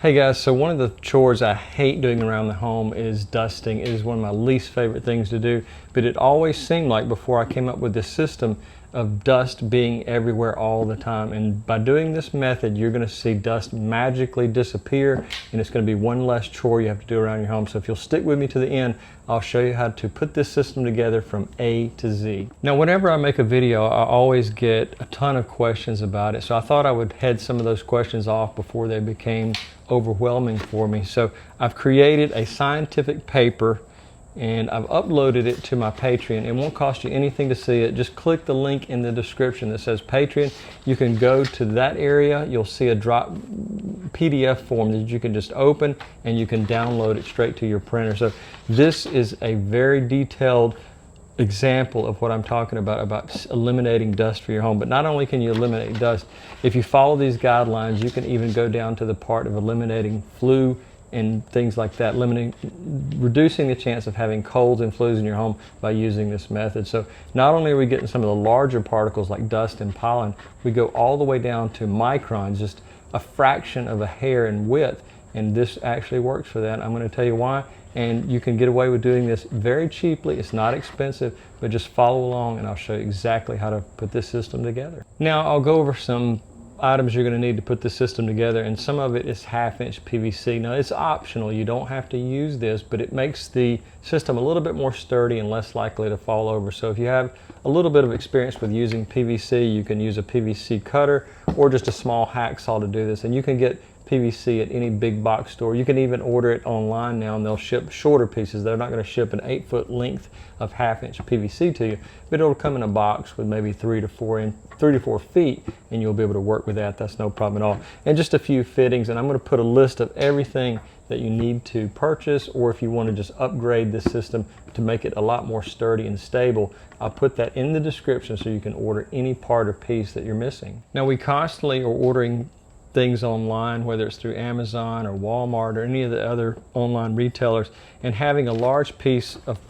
Hey guys, so one of the chores I hate doing around the home is dusting. It is one of my least favorite things to do, but it always seemed like before I came up with this system of dust being everywhere all the time. And by doing this method, you're going to see dust magically disappear, and it's going to be one less chore you have to do around your home. So if you'll stick with me to the end, I'll show you how to put this system together from A to Z. Now, whenever I make a video, I always get a ton of questions about it. So I thought I would head some of those questions off before they became overwhelming for me. So I've created a scientific paper and I've uploaded it to my Patreon. It won't cost you anything to see it. Just click the link in the description that says Patreon. You can go to that area. You'll see a drop PDF form that you can just open and you can download it straight to your printer. So this is a very detailed example of what I'm talking about eliminating dust for your home. But not only can you eliminate dust, if you follow these guidelines, you can even go down to the part of eliminating flu and things like that, reducing the chance of having colds and flus in your home by using this method. So not only are we getting some of the larger particles like dust and pollen, we go all the way down to microns, just a fraction of a hair in width, and this actually works for that. I'm going to tell you why, and you can get away with doing this very cheaply. It's not expensive, but just follow along and I'll show you exactly how to put this system together. Now I'll go over some items you're going to need to put the system together, and some of it is 1/2-inch PVC. Now it's optional, you don't have to use this, but it makes the system a little bit more sturdy and less likely to fall over. So if you have a little bit of experience with using PVC, you can use a PVC cutter or just a small hacksaw to do this, and you can get PVC at any big box store. You can even order it online now and they'll ship shorter pieces. They're not going to ship an 8-foot length of 1/2-inch PVC to you, but it'll come in a box with maybe 3 to 4 feet, and you'll be able to work with that. That's no problem at all. And just a few fittings, and I'm going to put a list of everything that you need to purchase, or if you want to just upgrade this system to make it a lot more sturdy and stable, I'll put that in the description so you can order any part or piece that you're missing. Now, we constantly are ordering things online, whether it's through Amazon or Walmart or any of the other online retailers, and having a large piece of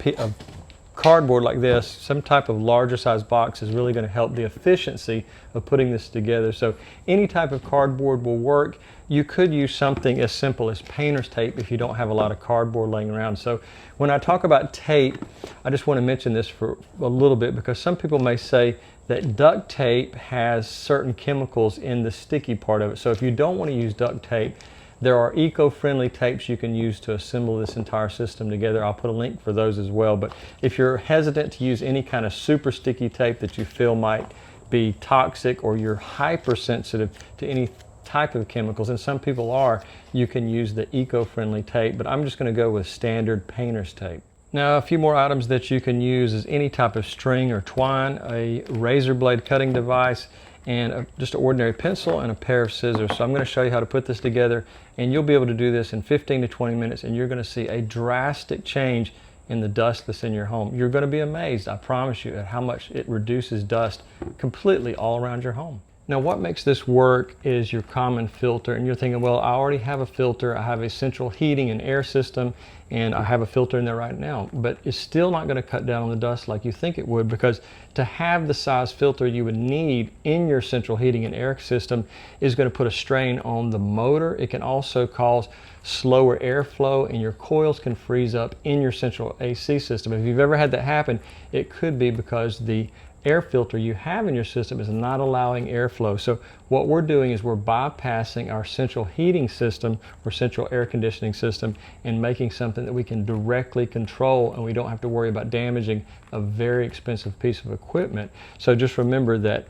cardboard like this, some type of larger size box, is really going to help the efficiency of putting this together. So any type of cardboard will work. You could use something as simple as painter's tape if you don't have a lot of cardboard laying around. So when I talk about tape, I just want to mention this for a little bit, because some people may say that duct tape has certain chemicals in the sticky part of it. So if you don't want to use duct tape, there are eco-friendly tapes you can use to assemble this entire system together. I'll put a link for those as well. But if you're hesitant to use any kind of super sticky tape that you feel might be toxic, or you're hypersensitive to any type of chemicals, and some people are, you can use the eco-friendly tape, but I'm just going to go with standard painter's tape. Now, a few more items that you can use is any type of string or twine, a razor blade cutting device, and just an ordinary pencil and a pair of scissors. So I'm going to show you how to put this together, and you'll be able to do this in 15 to 20 minutes, and you're going to see a drastic change in the dust that's in your home. You're going to be amazed, I promise you, at how much it reduces dust completely all around your home. Now, what makes this work is your common filter, and you're thinking, well, I already have a filter. I have a central heating and air system, and I have a filter in there right now, but it's still not going to cut down on the dust like you think it would, because to have the size filter you would need in your central heating and air system is going to put a strain on the motor. It can also cause slower airflow, and your coils can freeze up in your central AC system. If you've ever had that happen, it could be because the air filter you have in your system is not allowing airflow. So what we're doing is we're bypassing our central heating system or central air conditioning system and making something that we can directly control, and we don't have to worry about damaging a very expensive piece of equipment. So just remember that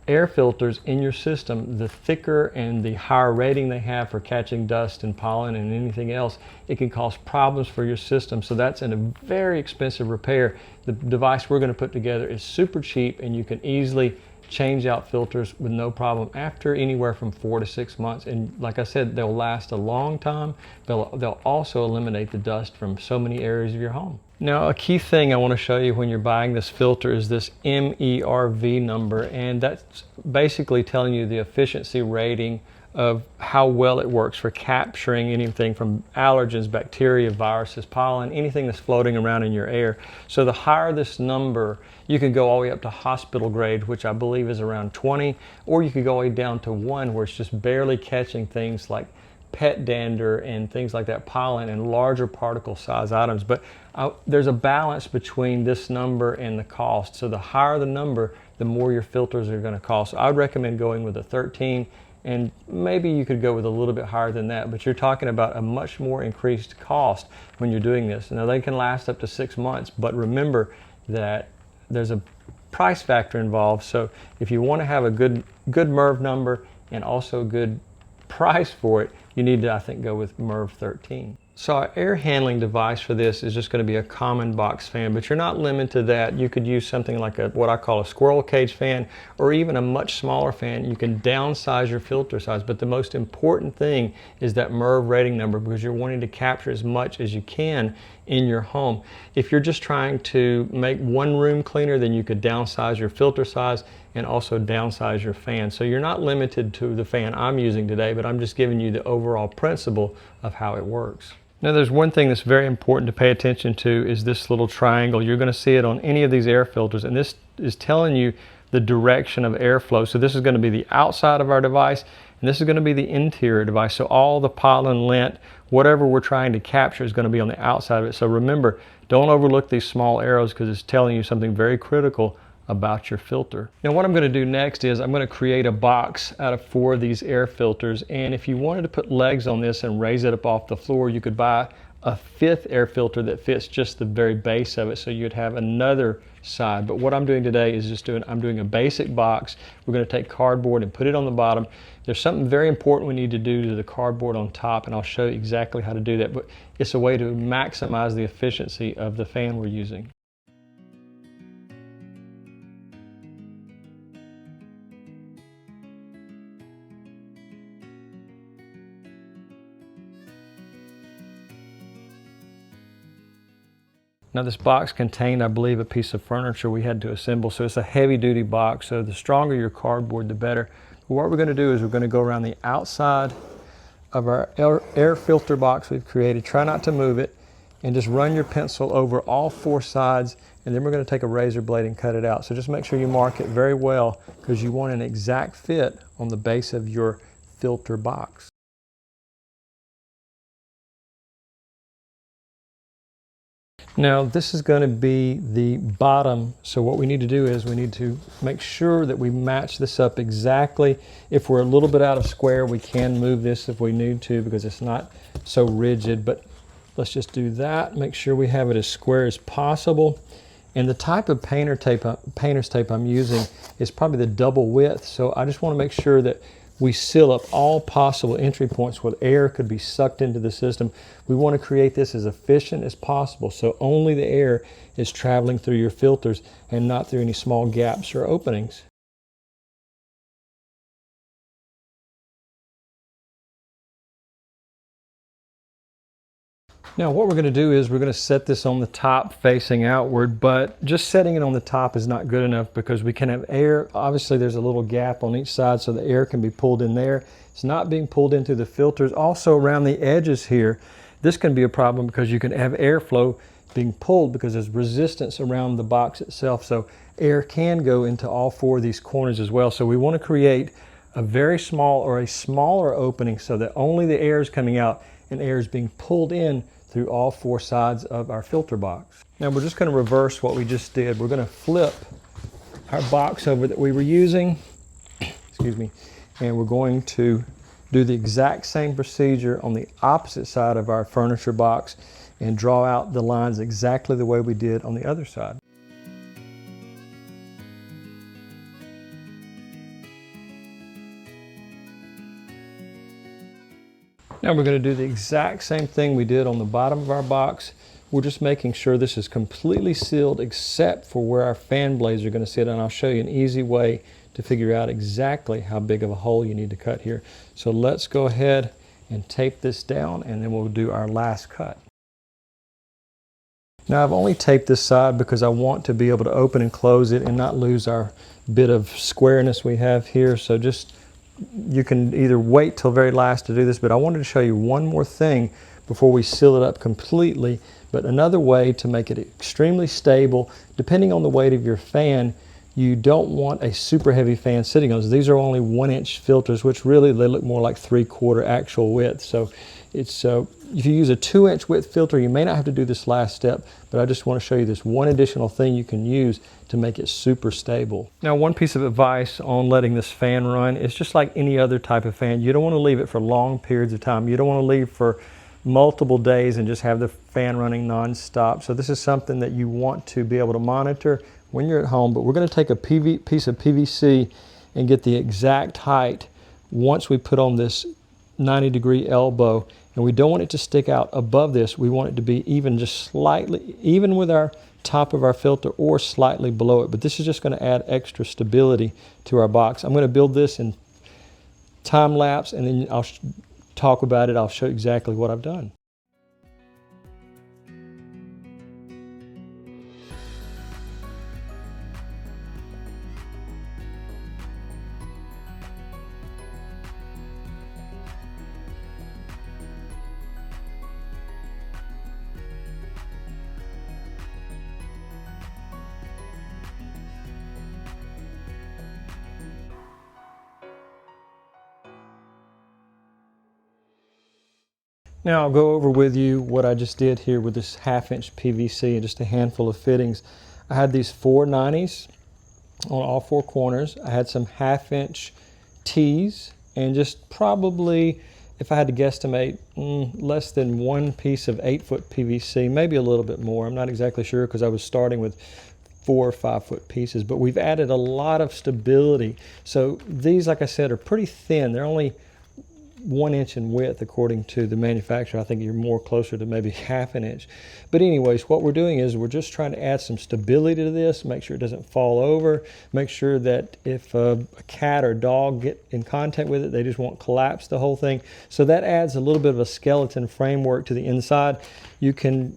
air filters in your system, the thicker and the higher rating they have for catching dust and pollen and anything else, it can cause problems for your system. So that's a very expensive repair. The device we're going to put together is super cheap, and you can easily change out filters with no problem after anywhere from 4 to 6 months. And like I said, they'll last a long time. They'll also eliminate the dust from so many areas of your home. Now, a key thing I want to show you when you're buying this filter is this MERV number, and that's basically telling you the efficiency rating of how well it works for capturing anything from allergens, bacteria, viruses, pollen, anything that's floating around in your air. So the higher this number, you can go all the way up to hospital grade, which I believe is around 20, or you could go all the way down to 1, where it's just barely catching things like pet dander and things like that, pollen and larger particle size items. But there's a balance between this number and the cost. So the higher the number, the more your filters are going to cost. So I would recommend going with a 13, and maybe you could go with a little bit higher than that, but you're talking about a much more increased cost when you're doing this. Now they can last up to 6 months, but remember that there's a price factor involved. So if you want to have a good MERV number and also a good price for it, you need to, I think, go with MERV 13. So our air handling device for this is just going to be a common box fan, but you're not limited to that. You could use something like what I call a squirrel cage fan, or even a much smaller fan. You can downsize your filter size, but the most important thing is that MERV rating number, because you're wanting to capture as much as you can in your home. If you're just trying to make one room cleaner, then you could downsize your filter size and also downsize your fan. So you're not limited to the fan I'm using today, but I'm just giving you the overall principle of how it works. Now there's one thing that's very important to pay attention to is this little triangle. You're going to see it on any of these air filters, and this is telling you the direction of airflow. So this is going to be the outside of our device, and this is going to be the interior device. So all the pollen, lint, whatever we're trying to capture is going to be on the outside of it. So remember, don't overlook these small arrows, because it's telling you something very critical about your filter. Now what I'm going to do next is I'm going to create a box out of 4 of these air filters, and if you wanted to put legs on this and raise it up off the floor, you could buy a 5th air filter that fits just the very base of it, so you'd have another side. But what I'm doing today is I'm doing a basic box. We're going to take cardboard and put it on the bottom. There's something very important we need to do to the cardboard on top, and I'll show you exactly how to do that, but it's a way to maximize the efficiency of the fan we're using. Now this box contained, I believe, a piece of furniture we had to assemble, so it's a heavy duty box, so the stronger your cardboard, the better. But what we're going to do is we're going to go around the outside of our air filter box we've created. Try not to move it, and just run your pencil over all 4 sides, and then we're going to take a razor blade and cut it out. So just make sure you mark it very well, because you want an exact fit on the base of your filter box. Now this is going to be the bottom, so what we need to do is we need to make sure that we match this up exactly. If we're a little bit out of square, we can move this if we need to, because it's not so rigid, but let's just do that. Make sure we have it as square as possible. And the type of painter's tape I'm using is probably the double width, so I just want to make sure that we seal up all possible entry points where air could be sucked into the system. We want to create this as efficient as possible, so only the air is traveling through your filters and not through any small gaps or openings. Now what we're going to do is we're going to set this on the top facing outward, but just setting it on the top is not good enough, because we can have air. Obviously there's a little gap on each side, so the air can be pulled in there. It's not being pulled into the filters. Also around the edges here, this can be a problem, because you can have airflow being pulled because there's resistance around the box itself, so air can go into all 4 of these corners as well. So we want to create a very small or a smaller opening so that only the air is coming out and air is being pulled in through all 4 sides of our filter box. Now we're just going to reverse what we just did. We're going to flip our box over that we were using, excuse me, and we're going to do the exact same procedure on the opposite side of our furniture box and draw out the lines exactly the way we did on the other side. Now we're going to do the exact same thing we did on the bottom of our box. We're just making sure this is completely sealed except for where our fan blades are going to sit, and I'll show you an easy way to figure out exactly how big of a hole you need to cut here. So let's go ahead and tape this down, and then we'll do our last cut. Now I've only taped this side because I want to be able to open and close it and not lose our bit of squareness we have here. So just, you can either wait till very last to do this, but I wanted to show you one more thing before we seal it up completely. But another way to make it extremely stable, depending on the weight of your fan, you don't want a super heavy fan sitting on those. These are only 1-inch filters, which really they look more like 3/4 actual width. So it's if you use a 2-inch width filter, you may not have to do this last step, but I just want to show you this one additional thing you can use to make it super stable. Now, one piece of advice on letting this fan run is just like any other type of fan. You don't want to leave it for long periods of time. You don't want to leave for multiple days and just have the fan running non-stop. So this is something that you want to be able to monitor when you're at home. But we're going to take a piece of PVC and get the exact height once we put on this 90-degree elbow. And we don't want it to stick out above this. We want it to be even, just slightly, even with our top of our filter, or slightly below it. But this is just going to add extra stability to our box. I'm going to build this in time lapse, and then I'll talk about it. I'll show you exactly what I've done. Now I'll go over with you what I just did here with this 1/2-inch PVC and just a handful of fittings. I had these 4 90s on all 4 corners. I had some 1/2-inch T's, and just probably, if I had to guesstimate, less than 1 piece of 8-foot PVC, maybe a little bit more. I'm not exactly sure because I was starting with 4 or 5-foot pieces, but we've added a lot of stability. So these, like I said, are pretty thin. They're only 1 inch in width according to the manufacturer. I think you're more closer to maybe 1/2 inch. But anyways, what we're doing is we're just trying to add some stability to this, make sure it doesn't fall over, make sure that if a cat or dog get in contact with it, they just won't collapse the whole thing. So that adds a little bit of a skeleton framework to the inside. You can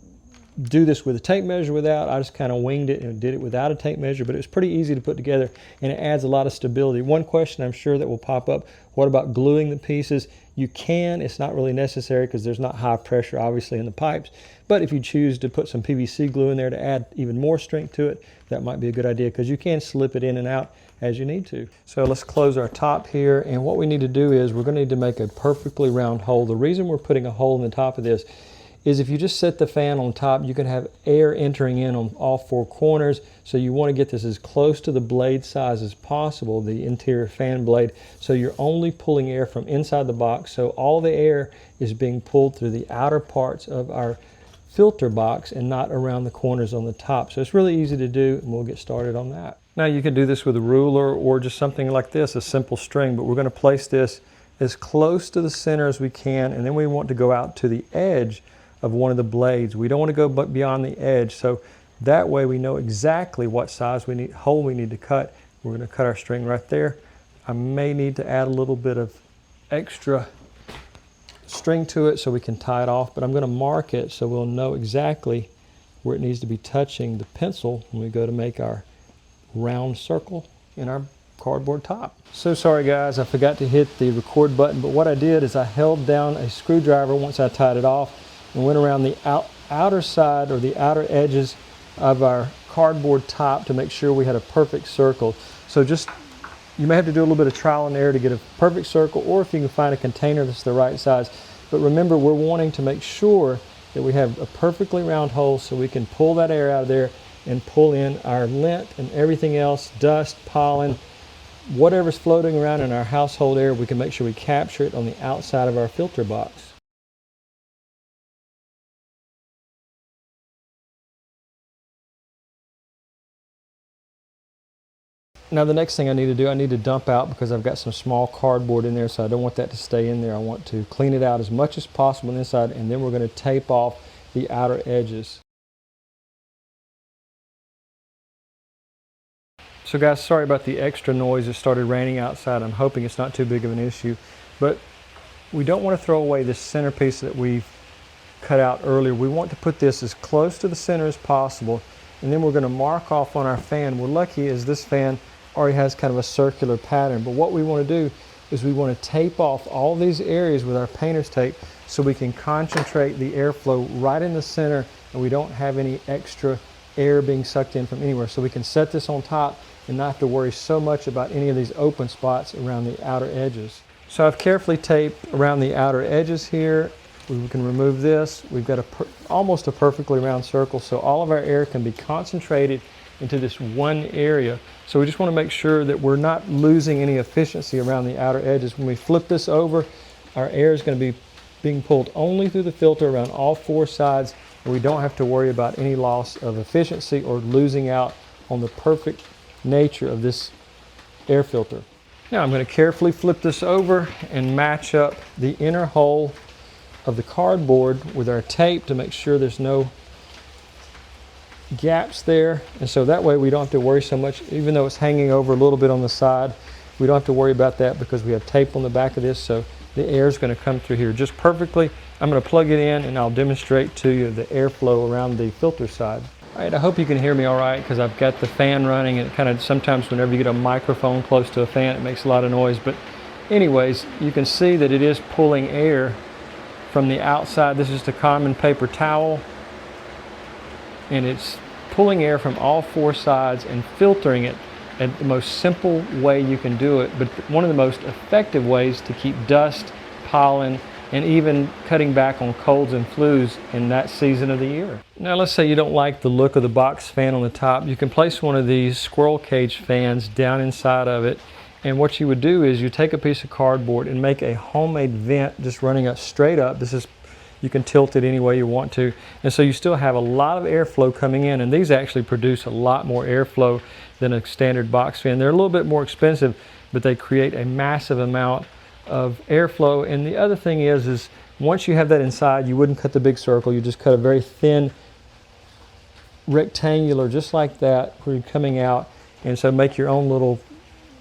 do this with a tape measure without. I just kind of winged it and did it without a tape measure, but it was pretty easy to put together, and it adds a lot of stability. One question I'm sure that will pop up: what about gluing the pieces? You can. It's not really necessary because there's not high pressure obviously in the pipes, but if you choose to put some PVC glue in there to add even more strength to it, that might be a good idea, because you can slip it in and out as you need to. So let's close our top here, and what we need to do is we're going to need to make a perfectly round hole. The reason we're putting a hole in the top of this is if you just set the fan on top, you can have air entering in on all 4 corners. So you want to get this as close to the blade size as possible, the interior fan blade, so you're only pulling air from inside the box. So all the air is being pulled through the outer parts of our filter box and not around the corners on the top. So it's really easy to do, and we'll get started on that. Now you can do this with a ruler or just something like this, a simple string, but we're going to place this as close to the center as we can, and then we want to go out to the edge of one of the blades. We don't want to go beyond the edge, so that way we know exactly what size hole we need to cut. We're going to cut our string right there. I may need to add a little bit of extra string to it so we can tie it off, but I'm going to mark it so we'll know exactly where it needs to be touching the pencil when we go to make our round circle in our cardboard top. So sorry guys, I forgot to hit the record button, but what I did is I held down a screwdriver once I tied it off and went around the outer side, or the outer edges of our cardboard top, to make sure we had a perfect circle. So just, you may have to do a little bit of trial and error to get a perfect circle, or if you can find a container that's the right size. But remember, we're wanting to make sure that we have a perfectly round hole so we can pull that air out of there and pull in our lint and everything else, dust, pollen, whatever's floating around in our household air. We can make sure we capture it on the outside of our filter box. Now the next thing I need to do, I need to dump out, because I've got some small cardboard in there, so I don't want that to stay in there. I want to clean it out as much as possible on the inside, and then we're going to tape off the outer edges. So guys, sorry about the extra noise. It started raining outside. I'm hoping it's not too big of an issue, but we don't want to throw away this centerpiece that we've cut out earlier. We want to put this as close to the center as possible, and then we're going to mark off on our fan. We're lucky as this fan already has kind of a circular pattern, but what we want to do is we want to tape off all these areas with our painter's tape so we can concentrate the airflow right in the center, and we don't have any extra air being sucked in from anywhere. So we can set this on top and not have to worry so much about any of these open spots around the outer edges. So I've carefully taped around the outer edges here. We can remove this. We've got almost a perfectly round circle, so all of our air can be concentrated into this one area. So we just want to make sure that we're not losing any efficiency around the outer edges. When we flip this over, our air is going to be being pulled only through the filter around all four sides, and we don't have to worry about any loss of efficiency or losing out on the perfect nature of this air filter. Now I'm going to carefully flip this over and match up the inner hole of the cardboard with our tape to make sure there's no gaps there, and so that way we don't have to worry so much. Even though it's hanging over a little bit on the side, we don't have to worry about that because we have tape on the back of this, so the air is going to come through here just perfectly. I'm going to plug it in and I'll demonstrate to you the airflow around the filter side. All right, I hope you can hear me all right because I've got the fan running, and it kind of sometimes whenever you get a microphone close to a fan it makes a lot of noise, but anyways, you can see that it is pulling air from the outside. This is just a common paper towel, and it's pulling air from all four sides and filtering it at the most simple way you can do it, but one of the most effective ways to keep dust, pollen, and even cutting back on colds and flus in that season of the year. Now let's say you don't like the look of the box fan on the top. You can place one of these squirrel cage fans down inside of it, and what you would do is you take a piece of cardboard and make a homemade vent just running up straight up. You can tilt it any way you want to, and so you still have a lot of airflow coming in, and these actually produce a lot more airflow than a standard box fan. They're a little bit more expensive, but they create a massive amount of airflow. And the other thing is once you have that inside, you wouldn't cut the big circle, you just cut a very thin rectangular just like that where you're coming out, and so make your own little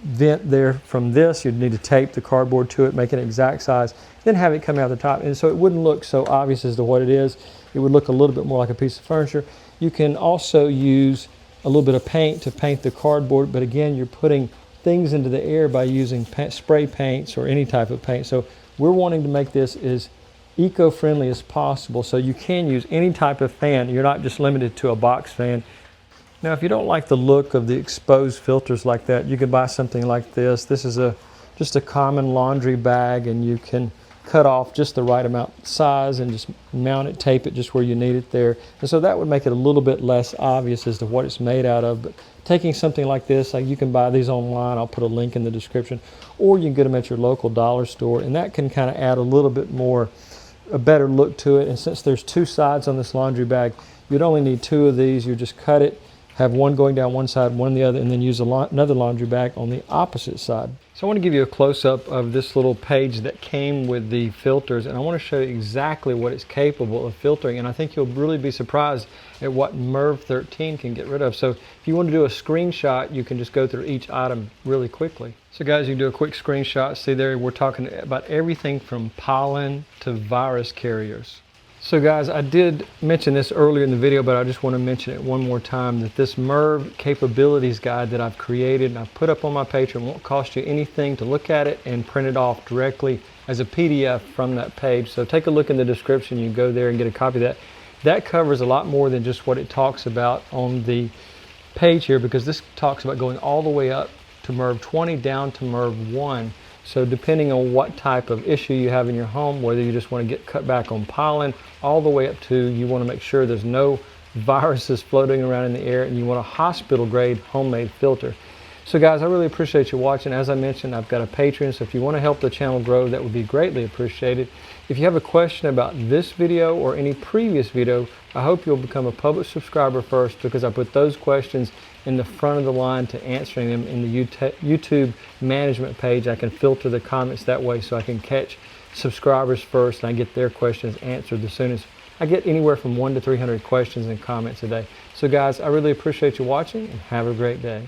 vent there from this. You'd need to tape the cardboard to it, make it exact size, then have it come out the top, and so it wouldn't look so obvious as to what it is. It would look a little bit more like a piece of furniture. You can also use a little bit of paint to paint the cardboard, but again, you're putting things into the air by using spray paints or any type of paint. So we're wanting to make this as eco-friendly as possible, so you can use any type of fan. You're not just limited to a box fan. Now, if you don't like the look of the exposed filters like that, you can buy something like this. This is just a common laundry bag, and you can cut off just the right amount size and just mount it, tape it just where you need it there. And so that would make it a little bit less obvious as to what it's made out of. But taking something like this, you can buy these online. I'll put a link in the description, or you can get them at your local dollar store, and that can kind of add a little bit more, a better look to it. And since there's two sides on this laundry bag, you'd only need two of these. You just cut it, have one going down one side, one the other, and then use another laundry bag on the opposite side. So I want to give you a close-up of this little page that came with the filters, and I want to show you exactly what it's capable of filtering, and I think you'll really be surprised at what MERV 13 can get rid of. So if you want to do a screenshot, you can just go through each item really quickly. So guys, you can do a quick screenshot. See there, we're talking about everything from pollen to virus carriers. So guys, I did mention this earlier in the video, but I just want to mention it one more time, that this MERV capabilities guide that I've created and I've put up on my Patreon won't cost you anything to look at it and print it off directly as a PDF from that page. So take a look in the description. You can go there and get a copy of that. That covers a lot more than just what it talks about on the page here, because this talks about going all the way up to MERV 20 down to MERV 1. So depending on what type of issue you have in your home, whether you just want to get cut back on pollen, all the way up to you want to make sure there's no viruses floating around in the air, and you want a hospital grade homemade filter. So guys, I really appreciate you watching. As I mentioned, I've got a Patreon, so if you want to help the channel grow, that would be greatly appreciated. If you have a question about this video or any previous video, I hope you'll become a public subscriber first, because I put those questions in the front of the line to answering them in the YouTube management page. I can filter the comments that way, so I can catch subscribers first and I get their questions answered as soon as I get anywhere from 100 to 300 questions and comments a day. So guys, I really appreciate you watching, and have a great day.